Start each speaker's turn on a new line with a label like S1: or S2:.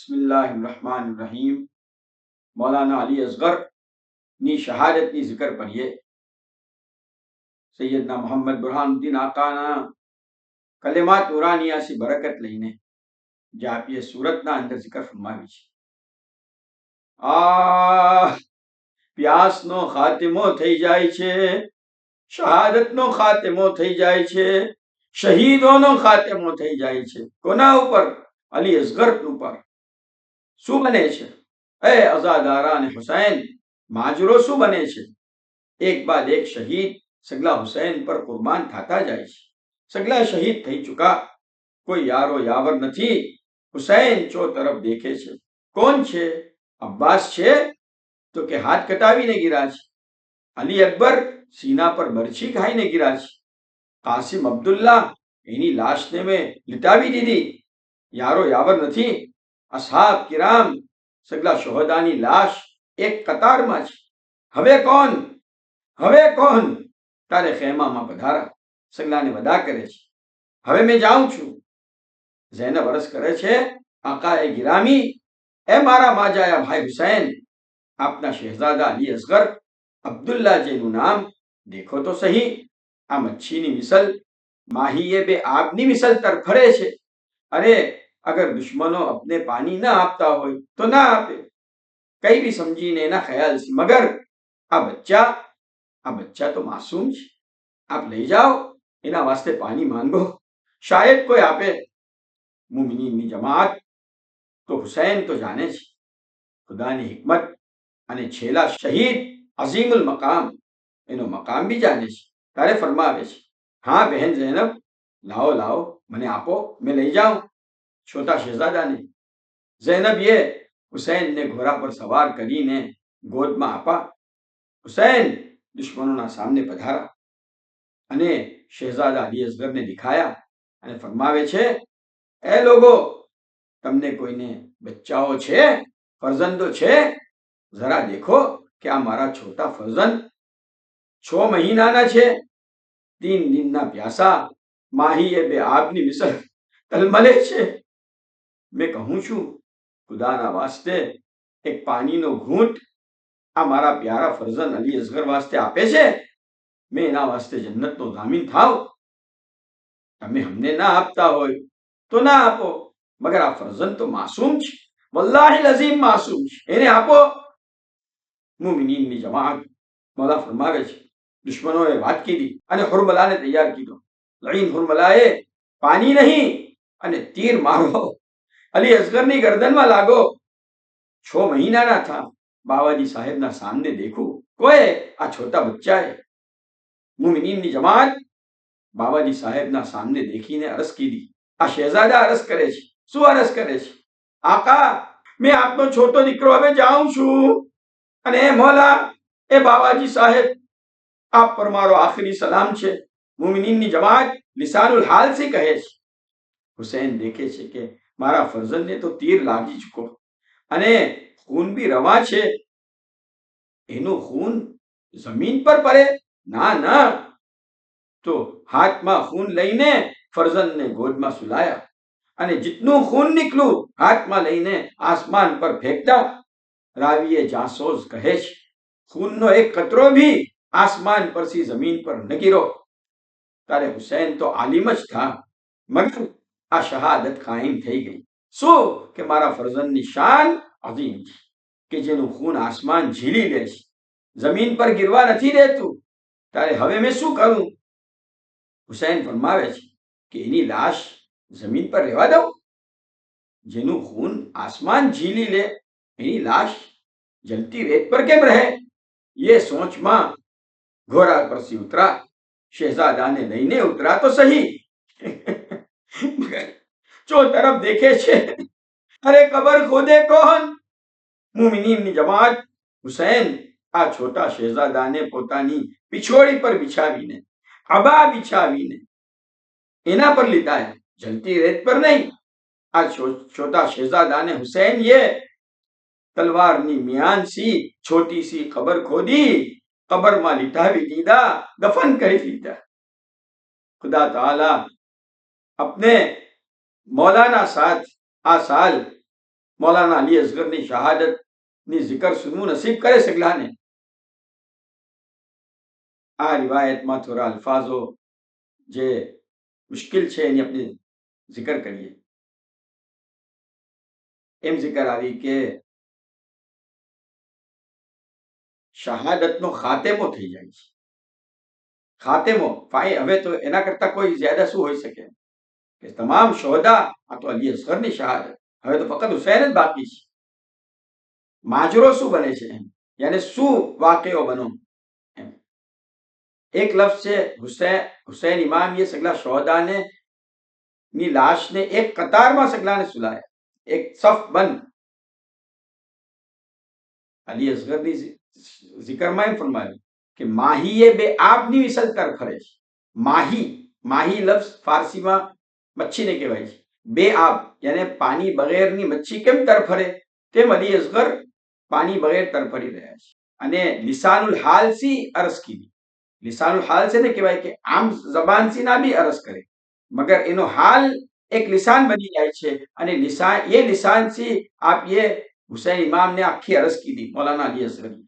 S1: बिस्मिल्लाहिर्रहमानिर्रहीम। मौलाना अली असगर ની શહાદતની zikr કરીએ। સૈયદના મોહમ્મદ બુરહાનુદ્દીન આકાના કલેમાત નુરાનિયાસી બરકત લઈને જે આપીએ સુરતના અંદર zikr ફરમાવી છે। આ પ્યાસનો ખાતિમો થઈ જાય છે, શહાદતનો ખાતિમો થઈ જાય છે, શહીદોનો ખાતિમો થઈ જાય છે। કોના ઉપર? અલી અસગર ઉપર। શું બને છે? એ અઝાદારાને હુસૈન, માજરો શું બને છે? એક બાદ એક શહીદ સગલા હુસૈન પર કુરબાન થતા જાય છે। સગલા શહીદ થઈ ચુકા, કોઈ યારો યાવર નથી। હુસૈન ચો તરફ દેખે છે। કોણ છે? અબ્બાસ છે તો કે હાથ કટાવીને ગીરા છે। અલી અકબર સીના પર બરછી ખાઈને ગીરા છે। કાસિમ અબ્દુલ્લા એની લાશને મેં લીટાવી દીધી, યારો યાવર નથી। અસહાબ કિરામ સગલા શોહદાની લાશ એક કતારમાં છે। હવે કોણ? હવે કોણ તારે ખેમામાં પધારા? સગલાને વદા કરે છે। હવે મેં જાઉં છું। ઝૈનબ અરસ કરે છે, આકાએ ગિરામી, એ મારા માજાયા ભાઈ હુસૈન, આપના શહેજાદા અલી અસગર અબ્દુલ્લા જેનું નામ દેખો તો સહી। આ મચ્છીની મિસલ, માહીએ બે આબની મિસલ તરફરે છે। અરે અગર દુશ્મનો અપને પાણી ના આપતા હોય તો ના આપે, કઈ બી સમજીને એના ખ્યાલ છે। મગર આ બચ્ચા તો માસૂમ છે, આપ લઈ જાઓ, એના વાસ્તે પાણી માંગો, શાયદ કોઈ આપે। મુમિનીનની જમાત તો હુસૈન તો જાણે છે ખુદાની હિકમત અને છેલ્લા શહીદ અઝીમુલ મકામ એનો મકામ બી જાણે છે। તારે ફરમાવે છે, હા બહેન ઝૈનબ, લાવો લાવો, મને આપો, મેં લઈ જાઉં છોટા શહેજાદાને। ઝૈનબ એ હુસૈનને ઘોડા પર સવાર કરીને ગોદમાં આપા। હુસૈન દુશ્મનોના સામને પધારા અને શહેજાદા અલી અસગરને દિખાયા અને ફરમાવે છે, એ લોકો, તમને કોઈને બચ્ચાઓ છે, ફરજંદો છે? જરા દેખો કે આ મારા છોટા ફરજંદ 6 મહિનાના છે, 3 દિનના પ્યાસા, માહીએ બે આબની મિસલ તલમલે છે। મેં કહું છું, ખુદાના વાસ્તે એક પાણીનો ઘૂંટ આ મારા પ્યારા ફરજંદ અલી અસગર વાસ્તે આપે છે, મેં એના વાસ્તે જન્નતનો જામીન થાવ। તમે અમને ના આપતા હોય તો ના આપો, મગર આ ફરજંદ તો માસૂમ છે, વલ્લાહિલ અઝીમ માસૂમ છે, એને આપો। મુમિનીનની જમાત મોલા ફરમાવે છે, દુશ્મનોએ વાત કીધી અને હુરમલાને તૈયાર કીધો। લઈન હુરમલાએ પાણી નહીં અને તીર મારો, અલી અસગરની ગરદનમાં લાગો। 6 મહિનાના થા, બાવાજી સાહેબના સામને દેખું કોઈ આ છોટા બચ્ચાએ। મુમિનીનની જમાત બાવાજી સાહેબના સામને દેખીને અરસ કીધી। આ શહેજાદા અરસ કરે છે। શું અરસ કરે છે? આકા, મેં આપનો છોટો દીકરો હવે જાઉં છું, અને એ મોલા, એ બાવાજી સાહેબ, આપ પર મારો આખરી સલામ છે। મુમિનીનની જમાત લિસાનુલ હાલ થી કહે છે। હુસૈન દેખે છે કે મારા ફરજંદને તો તીર લાગી ચૂકો અને ખૂન બી રવા છે, એનું ખૂન જમીન પર પડે? ના ના, તો હાથમાં ખૂન લઈને ફરજંદને ગોદમાં સુલાયા અને જીતનું ખૂન નીકળ્યું હાથમાં લઈને આસમાન પર ફેંકતા। રાવીએ જાસોજ કહે છે, ખૂનનો એક કતરો ભી આસમાન પરથી જમીન પર ન ગીરો। તારે હુસૈન તો આલિમ જ થા, મગર આ શહાદત કાયમ થઈ ગઈ। શું કે મારા ફરજંદની શાન અઝીમ છે કે જેનું ખૂન આસમાન ઝીલી લે છે, જમીન પર ગીરવા નથી દેતું। તારે હવે મેં શું કરું? હુસૈન ફરમાવે છે કે એની લાશ જમીન પર રહેવા દઉં? જેનું ખૂન આસમાન ઝીલી લે એની લાશ જલતી રેત પર કેમ રહે? ये सोचમાં ઘોડા પરથી ઉતરા, શહેજાદાને લઈને ઉતરા તો સહી, ચો તરફ દેખે છે, અરે કબર ખોદે કોણ? મુમિનીનની જમાત હુસૈન આ છોટા શહેજાદાને પોતાની પિછોડી પર બિછાવીને, અબા બિછાવીને એના પર લીટાયા, જલતી રેત પર નહીં। આ છોટા શહેજાદાને હુસૈન ये તલવારની મિયાન सी छोटी सी कबर खोदी, कबर में लिटावी दीदा, दफन कर दीदा। खुदा ताला अपने मौलाना साथ आ साल मौलाना अली असगरनी शहादतनी जिक्र सुनવું નસીબ કરે સગલાને. આ રિવાયતમાં થોડા અલ્ફાઝો જે મુશ્કેલ છે એની આપણે જિકર કરીએ. એમ જિકર આવી કે શહાદતનો ખાતેમો થઈ જાય છે. ખાતેમો હવે તો એના કરતા કોઈ જ્યાદા શું હોઈ શકે કે તમામ શોહદા, આ તો અલી અસગરની શહાદત, હવે તો ફક્ત હુસૈન જ બાકી છે. માજરો શું બને છે એમ, યાને શું વાકયો બનો એમ. એક લફ્ઝ છે હુસૈન ઇમામ એ સગલા શોહદાને ની લાશને એક કતારમાં સગલાને સુલાયા, એક સફ બંધ. અલી અસગરની જિકરમાં એમ ફરમાયું કે માહીએ બે આબની વિસલ તર ફરે છે. માહી લફ્ઝ ફારસીમાં મચ્છીને કહેવાય છે. બે આબ યાને પાણી બગેરની મચ્છી કેમ તરફરે તેમ અલી અસગર પાણી બગેર તરફરી રહ્યા છે. અને લિસાનુલ હાલ સી અરસ કીધી. લિસાનુલ હાલ છે ને કહેવાય કે આમ જબાન સી ના બી અરસ કરે, મગર એનો હાલ એક લિસાન બની જાય છે. અને લિસાન સી આપ ये हुसैन इमाम ने आखी अर्ज की थी मौलाना अली असगरी.